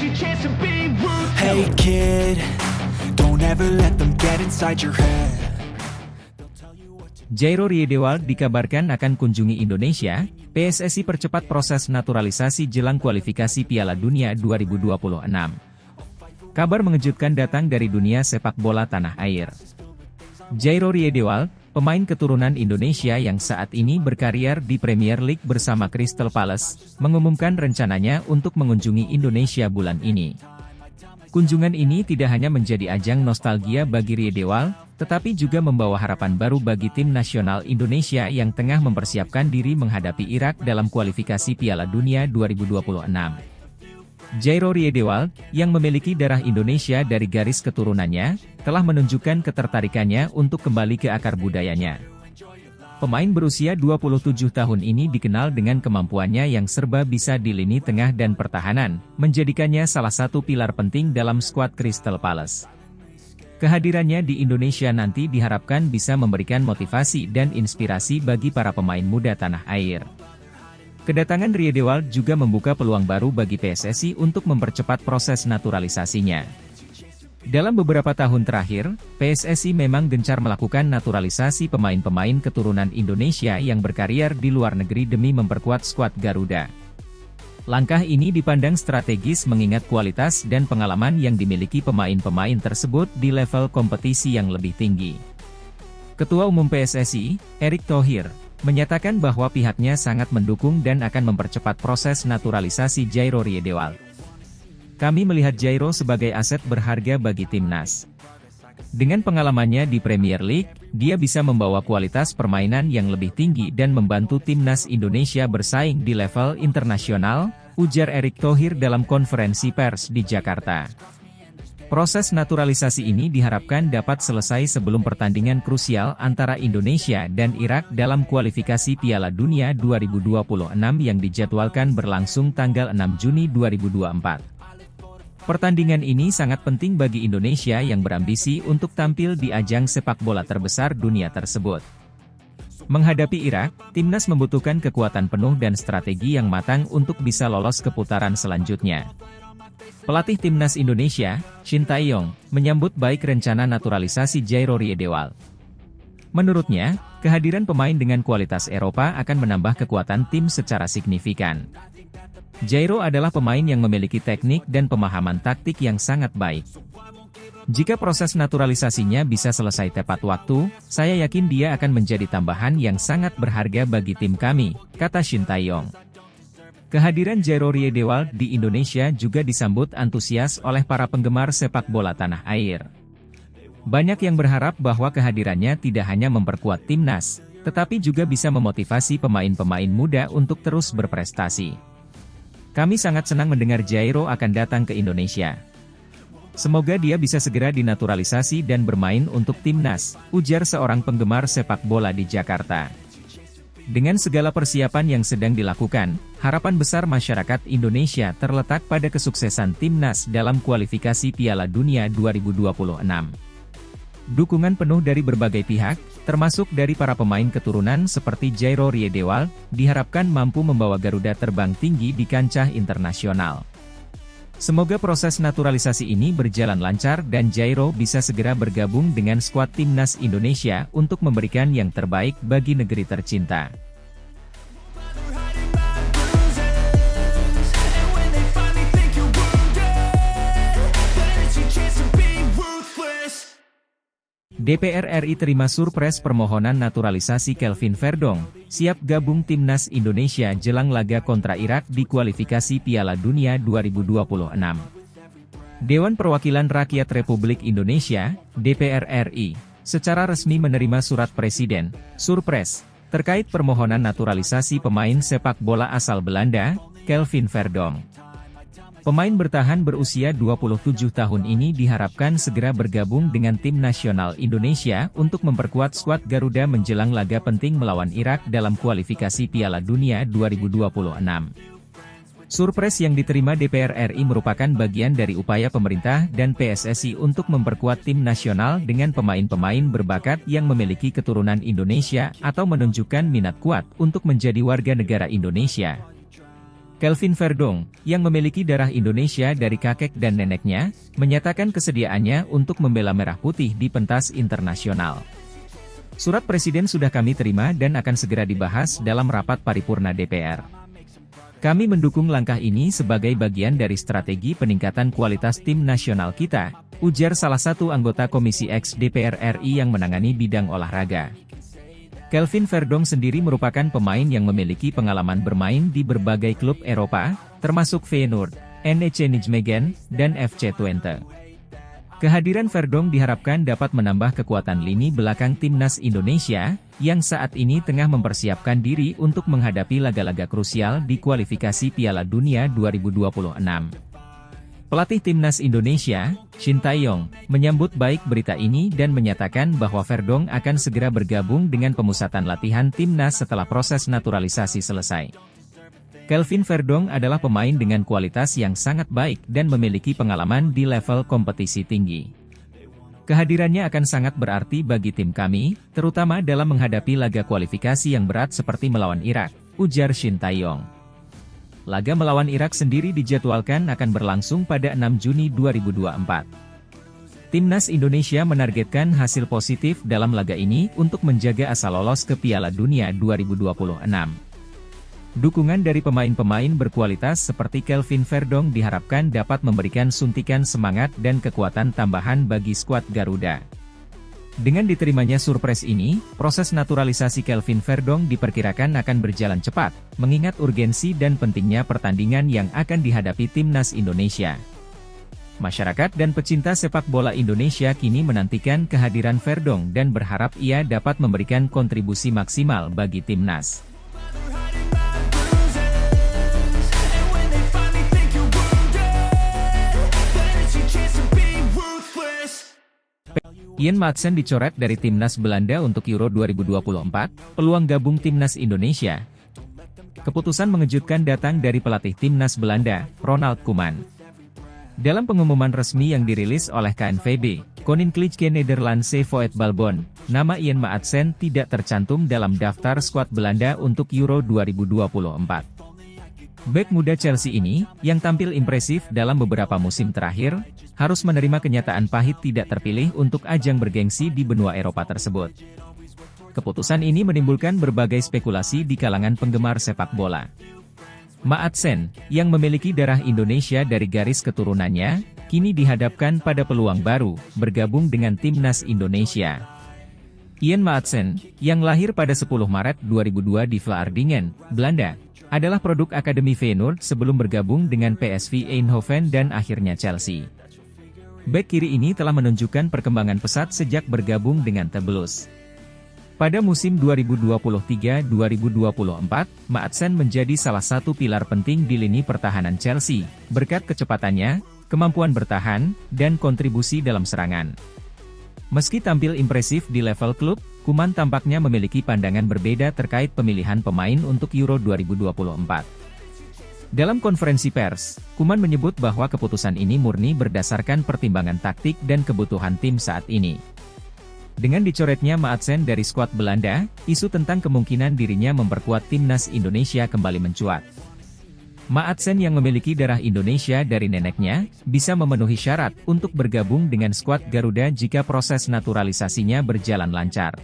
Hey kid, don't ever let them get inside your head. Jairo Riedewald dikabarkan akan kunjungi Indonesia. PSSI percepat proses naturalisasi jelang kualifikasi Piala Dunia 2026. Kabar mengejutkan datang dari dunia sepak bola tanah air. Jairo Riedewald, pemain keturunan Indonesia yang saat ini berkarier di Premier League bersama Crystal Palace, mengumumkan rencananya untuk mengunjungi Indonesia bulan ini. Kunjungan ini tidak hanya menjadi ajang nostalgia bagi Riedewald, tetapi juga membawa harapan baru bagi tim nasional Indonesia yang tengah mempersiapkan diri menghadapi Irak dalam kualifikasi Piala Dunia 2026. Jairo Riedewald, yang memiliki darah Indonesia dari garis keturunannya, telah menunjukkan ketertarikannya untuk kembali ke akar budayanya. Pemain berusia 27 tahun ini dikenal dengan kemampuannya yang serba bisa di lini tengah dan pertahanan, menjadikannya salah satu pilar penting dalam skuad Crystal Palace. Kehadirannya di Indonesia nanti diharapkan bisa memberikan motivasi dan inspirasi bagi para pemain muda tanah air. Kedatangan Riedewald juga membuka peluang baru bagi PSSI untuk mempercepat proses naturalisasinya. Dalam beberapa tahun terakhir, PSSI memang gencar melakukan naturalisasi pemain-pemain keturunan Indonesia yang berkarier di luar negeri demi memperkuat skuad Garuda. Langkah ini dipandang strategis mengingat kualitas dan pengalaman yang dimiliki pemain-pemain tersebut di level kompetisi yang lebih tinggi. Ketua Umum PSSI, Erick Thohir, menyatakan bahwa pihaknya sangat mendukung dan akan mempercepat proses naturalisasi Jairo Riedewald. Kami melihat Jairo sebagai aset berharga bagi timnas. Dengan pengalamannya di Premier League, dia bisa membawa kualitas permainan yang lebih tinggi dan membantu timnas Indonesia bersaing di level internasional, ujar Erick Thohir dalam konferensi pers di Jakarta. Proses naturalisasi ini diharapkan dapat selesai sebelum pertandingan krusial antara Indonesia dan Irak dalam kualifikasi Piala Dunia 2026 yang dijadwalkan berlangsung tanggal 6 Juni 2024. Pertandingan ini sangat penting bagi Indonesia yang berambisi untuk tampil di ajang sepak bola terbesar dunia tersebut. Menghadapi Irak, timnas membutuhkan kekuatan penuh dan strategi yang matang untuk bisa lolos ke putaran selanjutnya. Pelatih timnas Indonesia, Shin Tae-yong, menyambut baik rencana naturalisasi Jairo Riedewald. Menurutnya, kehadiran pemain dengan kualitas Eropa akan menambah kekuatan tim secara signifikan. Jairo adalah pemain yang memiliki teknik dan pemahaman taktik yang sangat baik. Jika proses naturalisasinya bisa selesai tepat waktu, saya yakin dia akan menjadi tambahan yang sangat berharga bagi tim kami, kata Shin Tae-yong. Kehadiran Jairo Riedewald di Indonesia juga disambut antusias oleh para penggemar sepak bola tanah air. Banyak yang berharap bahwa kehadirannya tidak hanya memperkuat timnas, tetapi juga bisa memotivasi pemain-pemain muda untuk terus berprestasi. Kami sangat senang mendengar Jairo akan datang ke Indonesia. Semoga dia bisa segera dinaturalisasi dan bermain untuk timnas, ujar seorang penggemar sepak bola di Jakarta. Dengan segala persiapan yang sedang dilakukan, harapan besar masyarakat Indonesia terletak pada kesuksesan timnas dalam kualifikasi Piala Dunia 2026. Dukungan penuh dari berbagai pihak, termasuk dari para pemain keturunan seperti Jairo Riedewald, diharapkan mampu membawa Garuda terbang tinggi di kancah internasional. Semoga proses naturalisasi ini berjalan lancar dan Jairo bisa segera bergabung dengan skuad timnas Indonesia untuk memberikan yang terbaik bagi negeri tercinta. DPR RI terima surpres permohonan naturalisasi Kelvin Verdong, siap gabung timnas Indonesia jelang laga kontra Irak di kualifikasi Piala Dunia 2026. Dewan Perwakilan Rakyat Republik Indonesia, DPR RI, secara resmi menerima surat Presiden, surpres, terkait permohonan naturalisasi pemain sepak bola asal Belanda, Kelvin Verdong. Pemain bertahan berusia 27 tahun ini diharapkan segera bergabung dengan tim nasional Indonesia untuk memperkuat skuad Garuda menjelang laga penting melawan Irak dalam kualifikasi Piala Dunia 2026. Surpres yang diterima DPR RI merupakan bagian dari upaya pemerintah dan PSSI untuk memperkuat tim nasional dengan pemain-pemain berbakat yang memiliki keturunan Indonesia atau menunjukkan minat kuat untuk menjadi warga negara Indonesia. Kelvin Verdong, yang memiliki darah Indonesia dari kakek dan neneknya, menyatakan kesediaannya untuk membela Merah Putih di pentas internasional. Surat Presiden sudah kami terima dan akan segera dibahas dalam rapat paripurna DPR. Kami mendukung langkah ini sebagai bagian dari strategi peningkatan kualitas tim nasional kita, ujar salah satu anggota Komisi X DPR RI yang menangani bidang olahraga. Kelvin Verdong sendiri merupakan pemain yang memiliki pengalaman bermain di berbagai klub Eropa, termasuk Feyenoord, NEC Nijmegen, dan FC Twente. Kehadiran Verdong diharapkan dapat menambah kekuatan lini belakang timnas Indonesia, yang saat ini tengah mempersiapkan diri untuk menghadapi laga-laga krusial di kualifikasi Piala Dunia 2026. Pelatih timnas Indonesia, Shin Tae-yong, menyambut baik berita ini dan menyatakan bahwa Verdong akan segera bergabung dengan pemusatan latihan timnas setelah proses naturalisasi selesai. Kelvin Verdong adalah pemain dengan kualitas yang sangat baik dan memiliki pengalaman di level kompetisi tinggi. Kehadirannya akan sangat berarti bagi tim kami, terutama dalam menghadapi laga kualifikasi yang berat seperti melawan Irak, ujar Shin Tae-yong. Laga melawan Irak sendiri dijadwalkan akan berlangsung pada 6 Juni 2024. Timnas Indonesia menargetkan hasil positif dalam laga ini untuk menjaga asa lolos ke Piala Dunia 2026. Dukungan dari pemain-pemain berkualitas seperti Kelvin Verdong diharapkan dapat memberikan suntikan semangat dan kekuatan tambahan bagi skuad Garuda. Dengan diterimanya surprise ini, proses naturalisasi Kelvin Verdong diperkirakan akan berjalan cepat, mengingat urgensi dan pentingnya pertandingan yang akan dihadapi timnas Indonesia. Masyarakat dan pecinta sepak bola Indonesia kini menantikan kehadiran Verdong dan berharap ia dapat memberikan kontribusi maksimal bagi timnas. Ian Maatsen dicoret dari timnas Belanda untuk Euro 2024, peluang gabung timnas Indonesia. Keputusan mengejutkan datang dari pelatih timnas Belanda, Ronald Koeman. Dalam pengumuman resmi yang dirilis oleh KNVB, Koninklijke Nederlandse Voetbalbond, nama Ian Maatsen tidak tercantum dalam daftar skuad Belanda untuk Euro 2024. Bek muda Chelsea ini, yang tampil impresif dalam beberapa musim terakhir, harus menerima kenyataan pahit tidak terpilih untuk ajang bergengsi di benua Eropa tersebut. Keputusan ini menimbulkan berbagai spekulasi di kalangan penggemar sepak bola. Maatsen, yang memiliki darah Indonesia dari garis keturunannya, kini dihadapkan pada peluang baru, bergabung dengan timnas Indonesia. Ian Maatsen, yang lahir pada 10 Maret 2002 di Vlaardingen, Belanda, adalah produk Akademi Feyenoord sebelum bergabung dengan PSV Eindhoven dan akhirnya Chelsea. Bek kiri ini telah menunjukkan perkembangan pesat sejak bergabung dengan The Blues. Pada musim 2023-2024, Maatsen menjadi salah satu pilar penting di lini pertahanan Chelsea, berkat kecepatannya, kemampuan bertahan, dan kontribusi dalam serangan. Meski tampil impresif di level klub, Koeman tampaknya memiliki pandangan berbeda terkait pemilihan pemain untuk Euro 2024. Dalam konferensi pers, Koeman menyebut bahwa keputusan ini murni berdasarkan pertimbangan taktik dan kebutuhan tim saat ini. Dengan dicoretnya Maatsen dari skuad Belanda, isu tentang kemungkinan dirinya memperkuat timnas Indonesia kembali mencuat. Maatsen yang memiliki darah Indonesia dari neneknya, bisa memenuhi syarat untuk bergabung dengan skuad Garuda jika proses naturalisasinya berjalan lancar.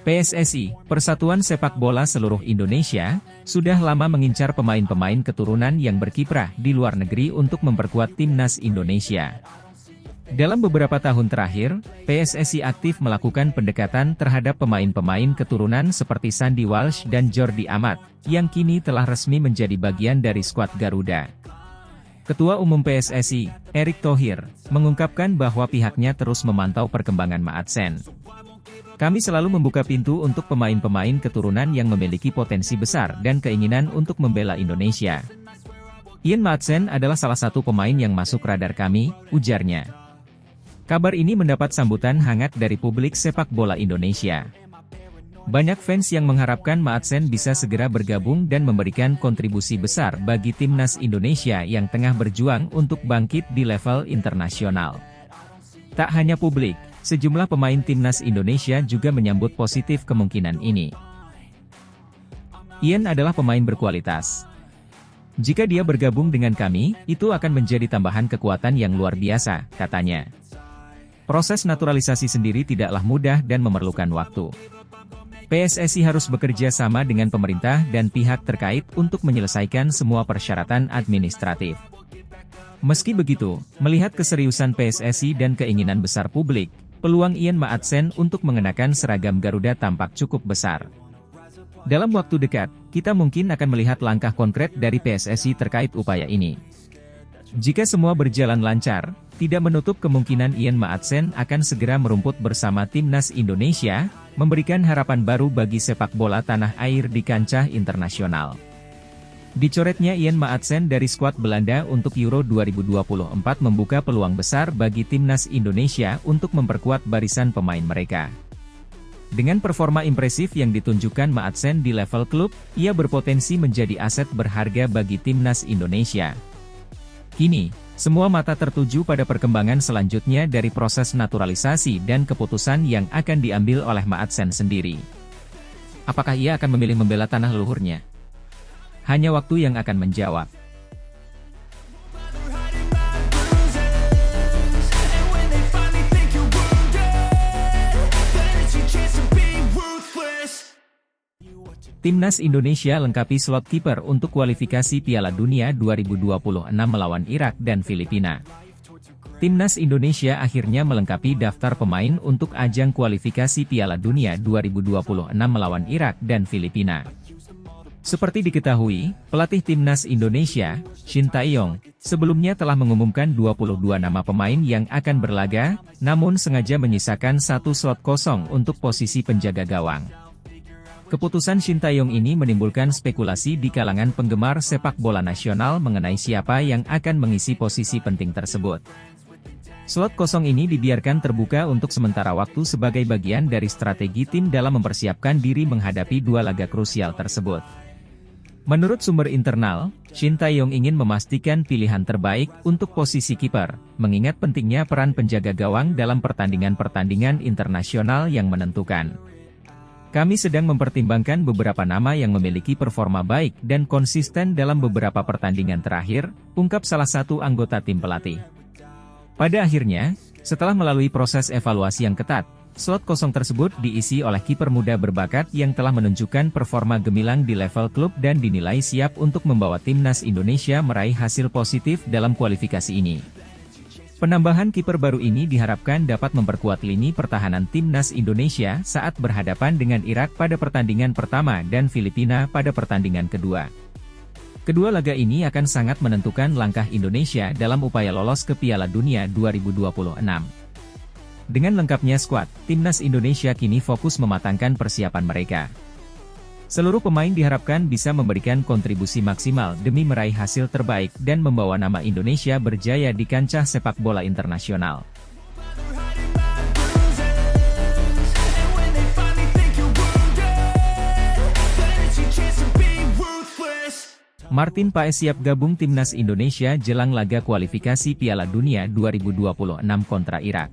PSSI, Persatuan Sepak Bola Seluruh Indonesia, sudah lama mengincar pemain-pemain keturunan yang berkiprah di luar negeri untuk memperkuat timnas Indonesia. Dalam beberapa tahun terakhir, PSSI aktif melakukan pendekatan terhadap pemain-pemain keturunan seperti Sandy Walsh dan Jordi Amat, yang kini telah resmi menjadi bagian dari skuad Garuda. Ketua Umum PSSI, Erick Thohir, mengungkapkan bahwa pihaknya terus memantau perkembangan Maatsen. Kami selalu membuka pintu untuk pemain-pemain keturunan yang memiliki potensi besar dan keinginan untuk membela Indonesia. Ian Maatsen adalah salah satu pemain yang masuk radar kami, ujarnya. Kabar ini mendapat sambutan hangat dari publik sepak bola Indonesia. Banyak fans yang mengharapkan Maatsen bisa segera bergabung dan memberikan kontribusi besar bagi timnas Indonesia yang tengah berjuang untuk bangkit di level internasional. Tak hanya publik, sejumlah pemain timnas Indonesia juga menyambut positif kemungkinan ini. Ian adalah pemain berkualitas. Jika dia bergabung dengan kami, itu akan menjadi tambahan kekuatan yang luar biasa, katanya. Proses naturalisasi sendiri tidaklah mudah dan memerlukan waktu. PSSI harus bekerja sama dengan pemerintah dan pihak terkait untuk menyelesaikan semua persyaratan administratif. Meski begitu, melihat keseriusan PSSI dan keinginan besar publik, peluang Ian Maatsen untuk mengenakan seragam Garuda tampak cukup besar. Dalam waktu dekat, kita mungkin akan melihat langkah konkret dari PSSI terkait upaya ini. Jika semua berjalan lancar, tidak menutup kemungkinan Ian Maatsen akan segera merumput bersama Timnas Indonesia, memberikan harapan baru bagi sepak bola tanah air di kancah internasional. Dicoretnya Ian Maatsen dari skuad Belanda untuk Euro 2024 membuka peluang besar bagi Timnas Indonesia untuk memperkuat barisan pemain mereka. Dengan performa impresif yang ditunjukkan Maatsen di level klub, ia berpotensi menjadi aset berharga bagi Timnas Indonesia. Kini, semua mata tertuju pada perkembangan selanjutnya dari proses naturalisasi dan keputusan yang akan diambil oleh Maatsen sendiri. Apakah ia akan memilih membela tanah leluhurnya? Hanya waktu yang akan menjawab. Timnas Indonesia lengkapi slot kiper untuk kualifikasi Piala Dunia 2026 melawan Irak dan Filipina. Timnas Indonesia akhirnya melengkapi daftar pemain untuk ajang kualifikasi Piala Dunia 2026 melawan Irak dan Filipina. Seperti diketahui, pelatih Timnas Indonesia, Shin Tae-yong, sebelumnya telah mengumumkan 22 nama pemain yang akan berlaga, namun sengaja menyisakan satu slot kosong untuk posisi penjaga gawang. Keputusan Shin Tae-yong ini menimbulkan spekulasi di kalangan penggemar sepak bola nasional mengenai siapa yang akan mengisi posisi penting tersebut. Slot kosong ini dibiarkan terbuka untuk sementara waktu sebagai bagian dari strategi tim dalam mempersiapkan diri menghadapi dua laga krusial tersebut. Menurut sumber internal, Shin Tae-yong ingin memastikan pilihan terbaik untuk posisi kiper, mengingat pentingnya peran penjaga gawang dalam pertandingan-pertandingan internasional yang menentukan. Kami sedang mempertimbangkan beberapa nama yang memiliki performa baik dan konsisten dalam beberapa pertandingan terakhir, ungkap salah satu anggota tim pelatih. Pada akhirnya, setelah melalui proses evaluasi yang ketat, slot kosong tersebut diisi oleh kiper muda berbakat yang telah menunjukkan performa gemilang di level klub dan dinilai siap untuk membawa Timnas Indonesia meraih hasil positif dalam kualifikasi ini. Penambahan kiper baru ini diharapkan dapat memperkuat lini pertahanan Timnas Indonesia saat berhadapan dengan Irak pada pertandingan pertama dan Filipina pada pertandingan kedua. Kedua laga ini akan sangat menentukan langkah Indonesia dalam upaya lolos ke Piala Dunia 2026. Dengan lengkapnya skuad, Timnas Indonesia kini fokus mematangkan persiapan mereka. Seluruh pemain diharapkan bisa memberikan kontribusi maksimal demi meraih hasil terbaik dan membawa nama Indonesia berjaya di kancah sepak bola internasional. Martin Paes siap gabung Timnas Indonesia jelang laga kualifikasi Piala Dunia 2026 kontra Irak.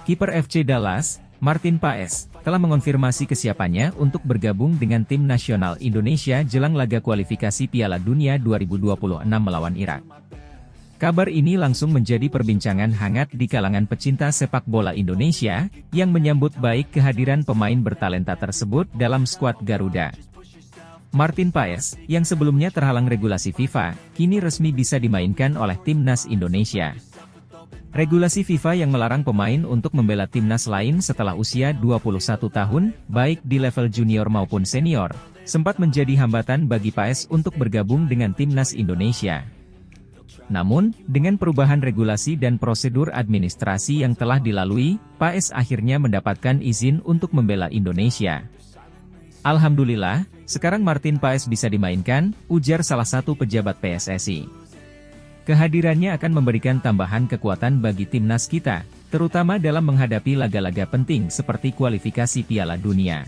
Kiper FC Dallas, Martin Paes, telah mengonfirmasi kesiapannya untuk bergabung dengan tim nasional Indonesia jelang laga kualifikasi Piala Dunia 2026 melawan Irak. Kabar ini langsung menjadi perbincangan hangat di kalangan pecinta sepak bola Indonesia, yang menyambut baik kehadiran pemain bertalenta tersebut dalam skuad Garuda. Martin Paes, yang sebelumnya terhalang regulasi FIFA, kini resmi bisa dimainkan oleh Timnas Indonesia. Regulasi FIFA yang melarang pemain untuk membela timnas lain setelah usia 21 tahun, baik di level junior maupun senior, sempat menjadi hambatan bagi Paes untuk bergabung dengan Timnas Indonesia. Namun, dengan perubahan regulasi dan prosedur administrasi yang telah dilalui, Paes akhirnya mendapatkan izin untuk membela Indonesia. Alhamdulillah, sekarang Martin Paes bisa dimainkan, ujar salah satu pejabat PSSI. Kehadirannya akan memberikan tambahan kekuatan bagi timnas kita, terutama dalam menghadapi laga-laga penting seperti kualifikasi Piala Dunia.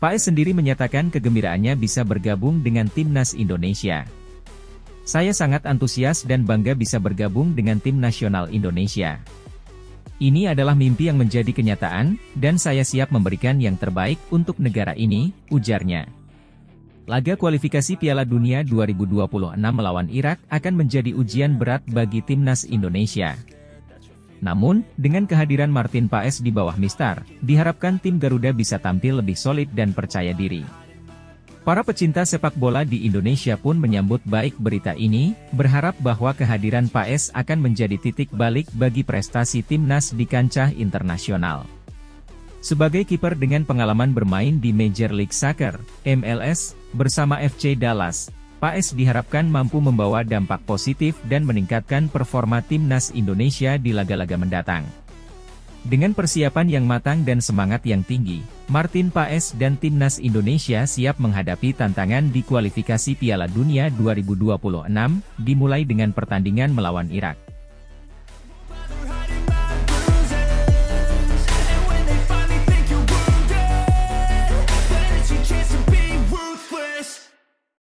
Paes sendiri menyatakan kegembiraannya bisa bergabung dengan Timnas Indonesia. Saya sangat antusias dan bangga bisa bergabung dengan tim nasional Indonesia. Ini adalah mimpi yang menjadi kenyataan, dan saya siap memberikan yang terbaik untuk negara ini, ujarnya. Laga kualifikasi Piala Dunia 2026 melawan Irak akan menjadi ujian berat bagi timnas Indonesia. Namun, dengan kehadiran Martin Paes di bawah Mistar, diharapkan tim Garuda bisa tampil lebih solid dan percaya diri. Para pecinta sepak bola di Indonesia pun menyambut baik berita ini, berharap bahwa kehadiran Paes akan menjadi titik balik bagi prestasi timnas di kancah internasional. Sebagai kiper dengan pengalaman bermain di Major League Soccer, MLS, bersama FC Dallas, Paes diharapkan mampu membawa dampak positif dan meningkatkan performa timnas Indonesia di laga-laga mendatang. Dengan persiapan yang matang dan semangat yang tinggi, Martin Paes dan timnas Indonesia siap menghadapi tantangan di kualifikasi Piala Dunia 2026, dimulai dengan pertandingan melawan Irak.